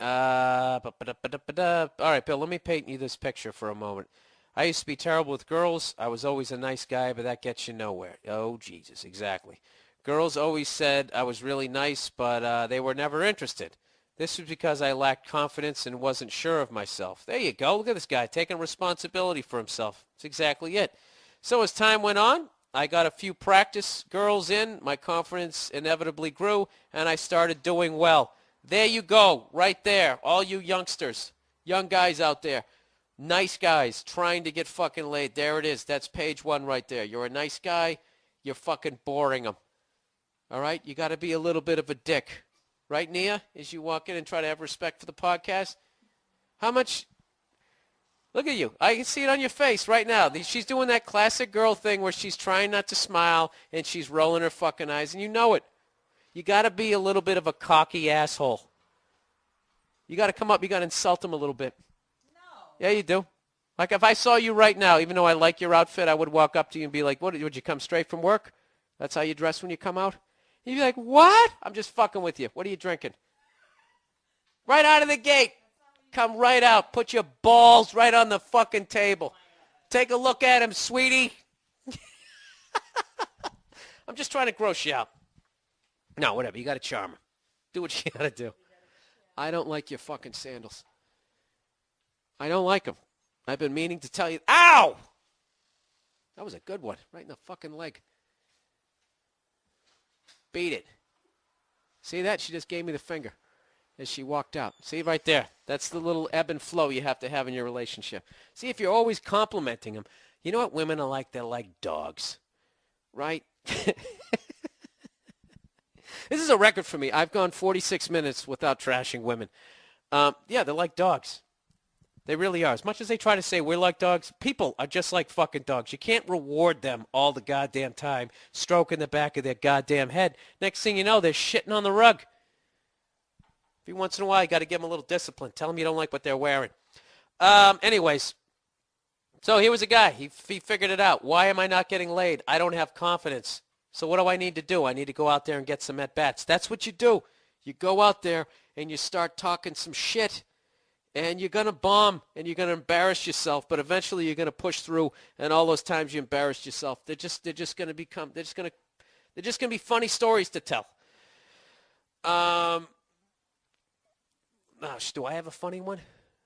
All right, Bill, let me paint you this picture for a moment. I used to be terrible with girls. I was always a nice guy, but that gets you nowhere. Oh, Jesus, exactly. Girls always said I was really nice, but they were never interested. This was because I lacked confidence and wasn't sure of myself. There you go. Look at this guy taking responsibility for himself. That's exactly it. So as time went on, I got a few practice girls in. My confidence inevitably grew, and I started doing well. There you go, right there. All you youngsters, young guys out there, nice guys trying to get fucking laid. There it is. That's page one right there. You're a nice guy. You're fucking boring them. All right? You got to be a little bit of a dick. Right, Nia, as you walk in and try to have respect for the podcast? How much? Look at you. I can see it on your face right now. She's doing that classic girl thing where she's trying not to smile and she's rolling her fucking eyes, and you know it. You got to be a little bit of a cocky asshole. You got to come up. You got to insult him a little bit. No. Yeah, you do. Like if I saw you right now, even though I like your outfit, I would walk up to you and be like, "What? Would you come straight from work? That's how you dress when you come out?" You'd be like, "What? I'm just fucking with you. What are you drinking?" Right out of the gate. Come right out. Put your balls right on the fucking table. Take a look at him, sweetie. I'm just trying to gross you out. No, whatever. You got to charm her. Do what you got to do. I don't like your fucking sandals. I don't like them. I've been meaning to tell you. Ow! That was a good one. Right in the fucking leg. Beat it. See that? She just gave me the finger as she walked out. See right there. That's the little ebb and flow you have to have in your relationship. See, if you're always complimenting them, you know what women are like? They're like dogs. Right? This is a record for me. I've gone 46 minutes without trashing women. Yeah, they're like dogs. They really are. As much as they try to say we're like dogs, people are just like fucking dogs. You can't reward them all the goddamn time, stroking the back of their goddamn head. Next thing you know, they're shitting on the rug. Every once in a while, you got to give them a little discipline. Tell them you don't like what they're wearing. Anyways, so here was a guy. He figured it out. Why am I not getting laid? I don't have confidence. So what do I need to do? I need to go out there and get some at-bats. That's what you do. You go out there and you start talking some shit. And you're going to bomb, and you're going to embarrass yourself, but eventually you're going to push through, and all those times you embarrassed yourself, they're just going to be funny stories to tell. Do I have a funny one?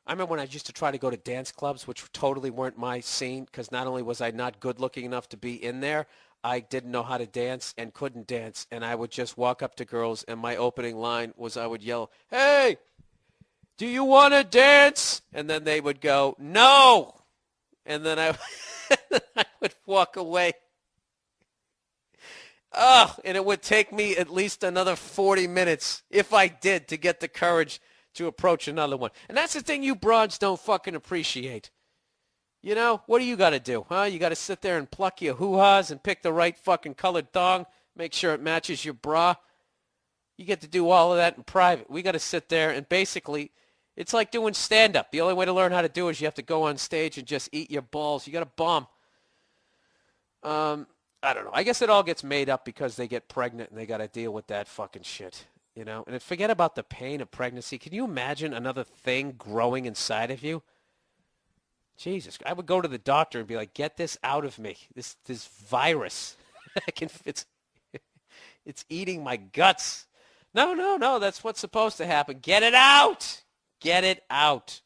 I remember when I used to try to go to dance clubs, which totally weren't my scene, because not only was I not good looking enough to be in there, I didn't know how to dance and couldn't dance, and I would just walk up to girls, and my opening line was I would yell, "Hey! Do you want to dance?" And then they would go, "No!" And then I would walk away. Oh, and it would take me at least another 40 minutes, if I did, to get the courage to approach another one. And that's the thing you broads don't fucking appreciate. You know, what do you got to do, huh? You got to sit there and pluck your hoo-has and pick the right fucking colored thong, make sure it matches your bra. You get to do all of that in private. We got to sit there and basically... It's like doing stand-up. The only way to learn how to do it is you have to go on stage and just eat your balls. You got to bomb. I don't know. I guess it all gets made up because they get pregnant and they got to deal with that fucking shit, you know? And forget about the pain of pregnancy. Can you imagine another thing growing inside of you? Jesus. I would go to the doctor and be like, "Get this out of me. This virus. It's eating my guts." No. That's what's supposed to happen. Get it out. Get it out.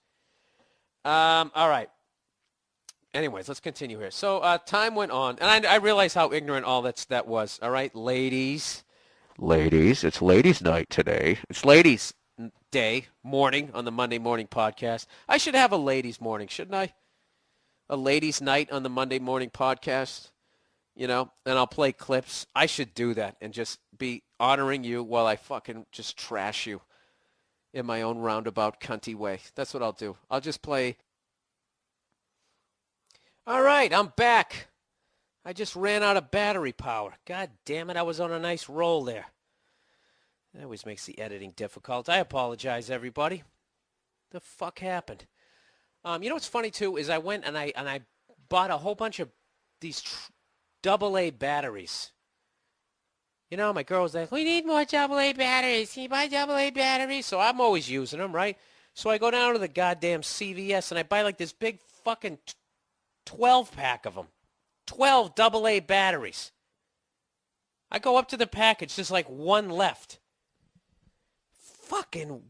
All right. Anyways, let's continue here. So time went on, and I realized how ignorant all that was. All right, ladies, it's ladies' night today. It's ladies' day, morning on the Monday morning podcast. I should have a ladies' morning, shouldn't I? A ladies' night on the Monday morning podcast, you know, and I'll play clips. I should do that and just be honoring you while I fucking just trash you. In my own roundabout cunty way. That's what I'll do. I'll just play. All right, I'm back. I just ran out of battery power. God damn it, I was on a nice roll there. That always makes the editing difficult. I apologize, everybody. The fuck happened? You know what's funny, too, is I went and I bought a whole bunch of these AA batteries. You know, my girl's like, we need more AA batteries. Can you buy AA batteries? So I'm always using them, right? So I go down to the goddamn CVS and I buy like this big fucking 12 pack of them. 12 AA batteries. I go up to the package, there's like one left. Fucking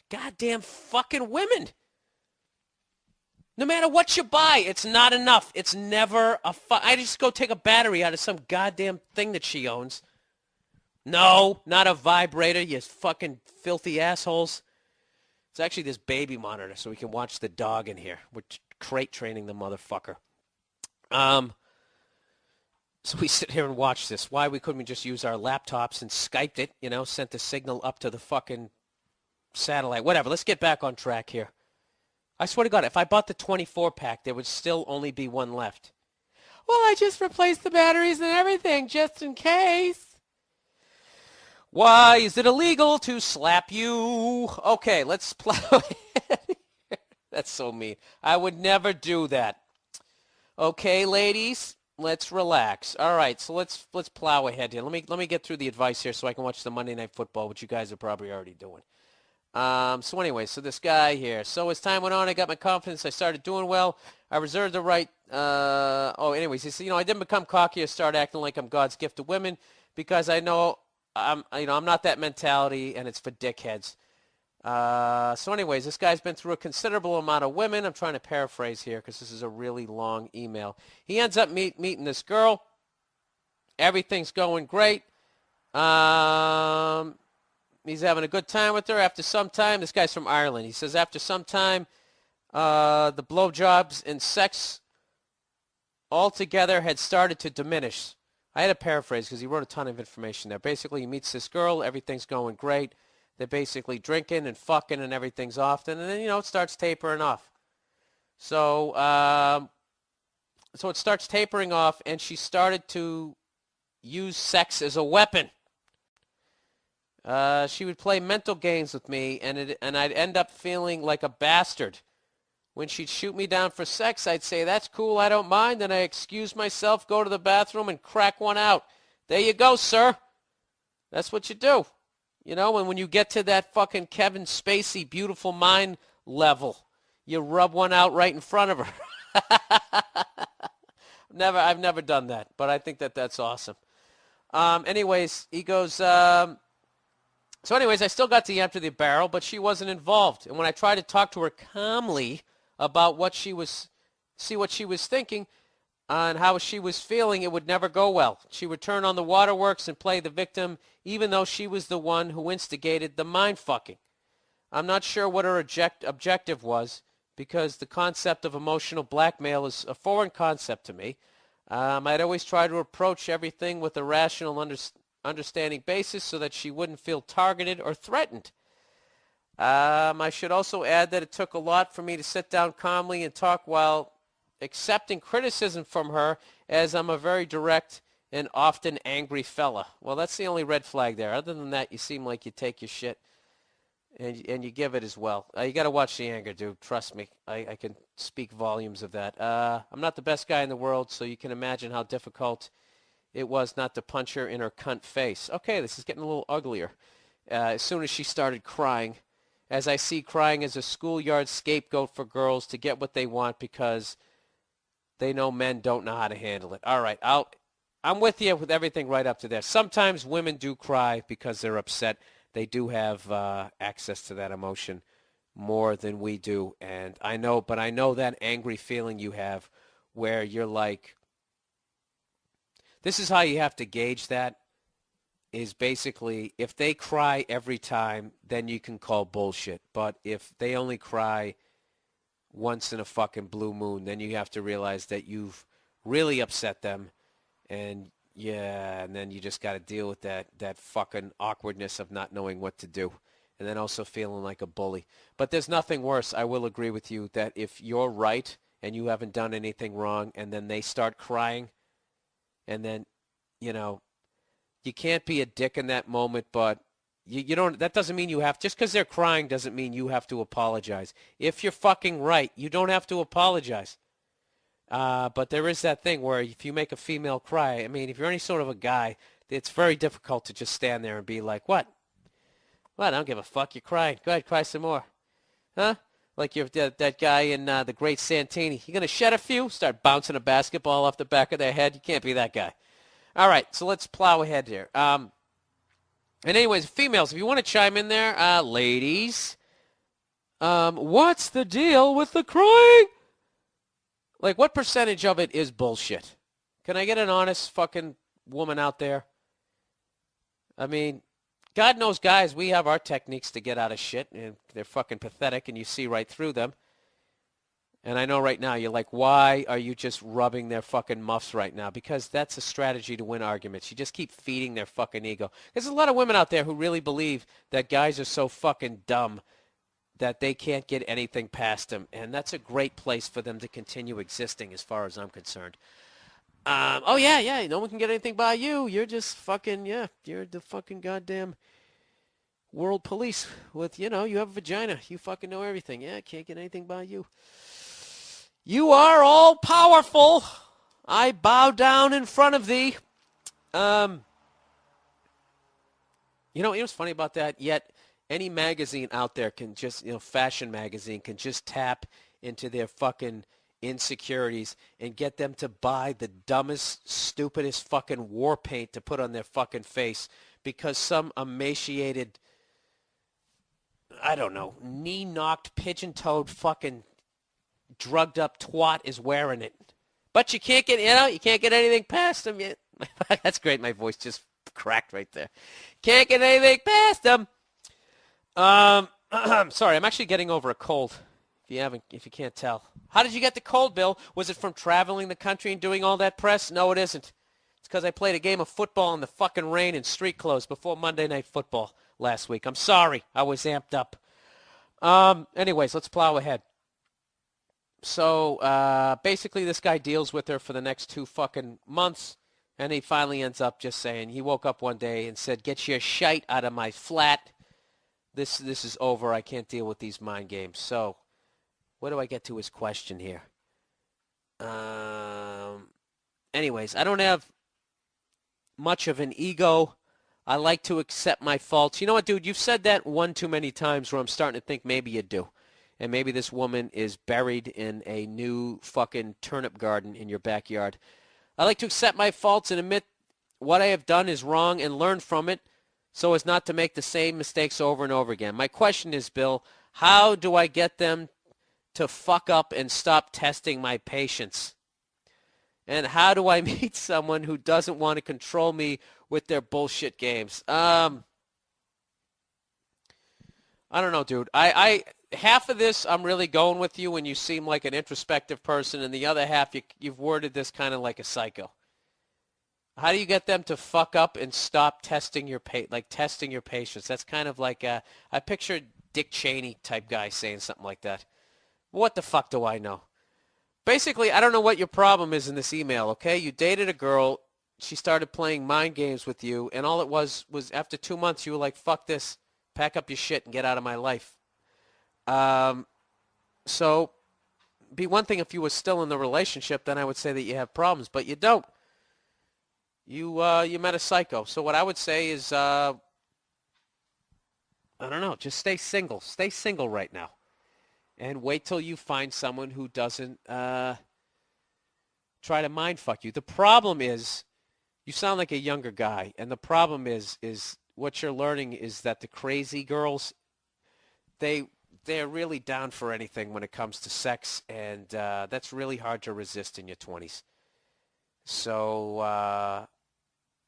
goddamn fucking women. No matter what you buy, it's not enough. It's never I just go take a battery out of some goddamn thing that she owns. No, not a vibrator, you fucking filthy assholes. It's actually this baby monitor so we can watch the dog in here. We're crate training the motherfucker. So we sit here and watch this. Why couldn't we just use our laptops and Skyped it, you know, sent the signal up to the fucking satellite. Whatever, let's get back on track here. I swear to God, if I bought the 24-pack, there would still only be one left. Well, I just replaced the batteries and everything, just in case. Why is it illegal to slap you? Okay, let's plow ahead. That's so mean. I would never do that. Okay, ladies, let's relax. All right, so let's plow ahead here. Let me get through the advice here so I can watch the Monday Night Football, which you guys are probably already doing. So anyway, so this guy here. So as time went on, I got my confidence. I started doing well. I reserved the right. Anyways, he said, I didn't become cocky or start acting like I'm God's gift to women because I know I'm not that mentality, and it's for dickheads. So anyways, this guy's been through a considerable amount of women. I'm trying to paraphrase here because this is a really long email. He ends up meeting this girl. Everything's going great. He's having a good time with her. After some time, this guy's from Ireland. He says after some time, the blowjobs and sex altogether had started to diminish. I had to paraphrase because he wrote a ton of information there. Basically, he meets this girl. Everything's going great. They're basically drinking and fucking and everything's off. And then, it starts tapering off. So it starts tapering off, and she started to use sex as a weapon. She would play mental games with me, and I'd end up feeling like a bastard. When she'd shoot me down for sex, I'd say, that's cool, I don't mind, and I excuse myself, go to the bathroom, and crack one out. There you go, sir. That's what you do. And when you get to that fucking Kevin Spacey beautiful mind level, you rub one out right in front of her. I've never done that, but I think that's awesome. Anyways, he goes... So anyways, I still got to empty the barrel, but she wasn't involved. And when I tried to talk to her calmly about what she was thinking and how she was feeling, it would never go well. She would turn on the waterworks and play the victim, even though she was the one who instigated the mind-fucking. I'm not sure what her objective was, because the concept of emotional blackmail is a foreign concept to me. I'd always try to approach everything with a rational understanding basis so that she wouldn't feel targeted or threatened. I should also add that it took a lot for me to sit down calmly and talk while accepting criticism from her, as I'm a very direct and often angry fella. Well, that's the only red flag there. Other than that, you seem like you take your shit and you give it as well. You got to watch the anger, dude. Trust me. I can speak volumes of that. I'm not the best guy in the world, so you can imagine how difficult it was not to punch her in her cunt face. Okay, this is getting a little uglier. As soon as she started crying, as I see crying as a schoolyard scapegoat for girls to get what they want because they know men don't know how to handle it. All right, I'm with you with everything right up to there. Sometimes women do cry because they're upset. They do have access to that emotion more than we do. And I know that angry feeling you have where you're like, this is how you have to gauge that, is basically if they cry every time, then you can call bullshit. But if they only cry once in a fucking blue moon, then you have to realize that you've really upset them. And then you just got to deal with that fucking awkwardness of not knowing what to do. And then also feeling like a bully. But there's nothing worse, I will agree with you, that if you're right and you haven't done anything wrong and then they start crying, and then, you can't be a dick in that moment, but you don't, that doesn't mean you have, just because they're crying doesn't mean you have to apologize. If you're fucking right, you don't have to apologize. But there is that thing where if you make a female cry, I mean, if you're any sort of a guy, it's very difficult to just stand there and be like, what? What? I don't give a fuck. You're crying. Go ahead, cry some more. Huh? Like you're that guy in The Great Santini. You gonna shed a few? Start bouncing a basketball off the back of their head? You can't be that guy. All right, so let's plow ahead here. And anyways, females, if you want to chime in there, ladies, what's the deal with the crying? Like, what percentage of it is bullshit? Can I get an honest fucking woman out there? I mean, God knows, guys, we have our techniques to get out of shit, and they're fucking pathetic, and you see right through them. And I know right now you're like, why are you just rubbing their fucking muffs right now? Because that's a strategy to win arguments. You just keep feeding their fucking ego. There's a lot of women out there who really believe that guys are so fucking dumb that they can't get anything past them. And that's a great place for them to continue existing as far as I'm concerned. Oh, yeah, no one can get anything by you. You're just fucking, you're the fucking goddamn world police with, you have a vagina. You fucking know everything. Yeah, can't get anything by you. You are all powerful. I bow down in front of thee. You know what's funny about that? Yet any magazine out there can just, fashion magazine can just tap into their fucking insecurities and get them to buy the dumbest, stupidest fucking war paint to put on their fucking face because some emaciated, I don't know, knee-knocked, pigeon-toed fucking drugged up twat is wearing it. But you can't get, you can't get anything past them yet. That's great. My voice just cracked right there. Can't get anything past them. Sorry, I'm actually getting over a cold. If you can't tell. How did you get the cold, Bill? Was it from traveling the country and doing all that press? No, it isn't. It's because I played a game of football in the fucking rain in street clothes before Monday Night Football last week. I'm sorry. I was amped up. Anyways, let's plow ahead. So basically this guy deals with her for the next 2 fucking months, and he finally ends up just saying, he woke up one day and said, get your shite out of my flat. This is over. I can't deal with these mind games. So where do I get to his question here? Anyways, I don't have much of an ego. I like to accept my faults. You know what, dude? You've said that one too many times where I'm starting to think maybe you do. And maybe this woman is buried in a new fucking turnip garden in your backyard. I like to accept my faults and admit what I have done is wrong and learn from it so as not to make the same mistakes over and over again. My question is, Bill, how do I get them to fuck up and stop testing my patience? And how do I meet someone who doesn't want to control me with their bullshit games? I don't know, dude. I half of this I'm really going with you when you seem like an introspective person, and the other half you've worded this kind of like a psycho. How do you get them to fuck up and stop testing your testing your patience? That's kind of like I picture Dick Cheney type guy saying something like that. What the fuck do I know? Basically, I don't know what your problem is in this email, okay? You dated a girl, she started playing mind games with you, and all it was after 2 months you were like, fuck this, pack up your shit and get out of my life. So, be one thing if you were still in the relationship, then I would say that you have problems, but you don't. You met a psycho. So what I would say is, I don't know, just stay single. Stay single right now. And wait till you find someone who doesn't try to mind fuck you. The problem is, you sound like a younger guy, and the problem is what you're learning is that the crazy girls, they're really down for anything when it comes to sex, and that's really hard to resist in your 20s. So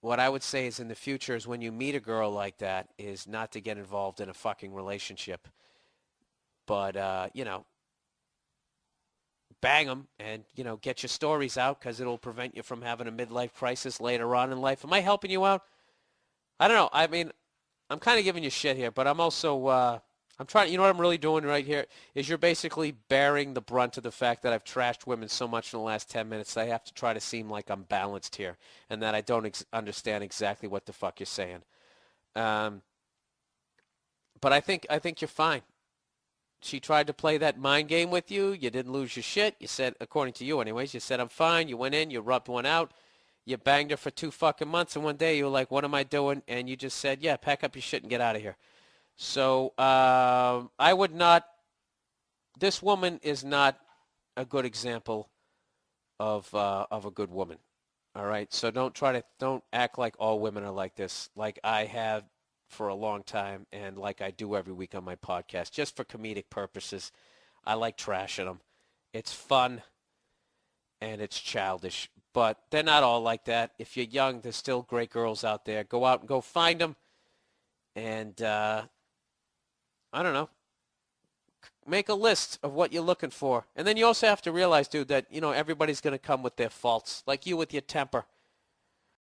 what I would say is in the future is when you meet a girl like that is not to get involved in a fucking relationship. But, bang them and, get your stories out because it'll prevent you from having a midlife crisis later on in life. Am I helping you out? I don't know. I mean, I'm kind of giving you shit here, but I'm also, I'm trying, you know what I'm really doing right here is you're basically bearing the brunt of the fact that I've trashed women so much in the last 10 minutes that I have to try to seem like I'm balanced here and that I don't understand exactly what the fuck you're saying. But I think you're fine. She tried to play that mind game with you. You didn't lose your shit. You said, according to you anyways, you said, I'm fine. You went in, you rubbed one out. You banged her for 2 fucking months, and one day you were like, what am I doing? And you just said, yeah, pack up your shit and get out of here. So I would not, this woman is not a good example of a good woman. All right, so don't act like all women are like this, like I have for a long time, and like I do every week on my podcast, just for comedic purposes. I like trashing them. It's fun and it's childish, but they're not all like that. If you're young, there's still great girls out there. Go out and go find them, and I don't know, make a list of what you're looking for. And then you also have to realize, dude, that, everybody's going to come with their faults, like you with your temper.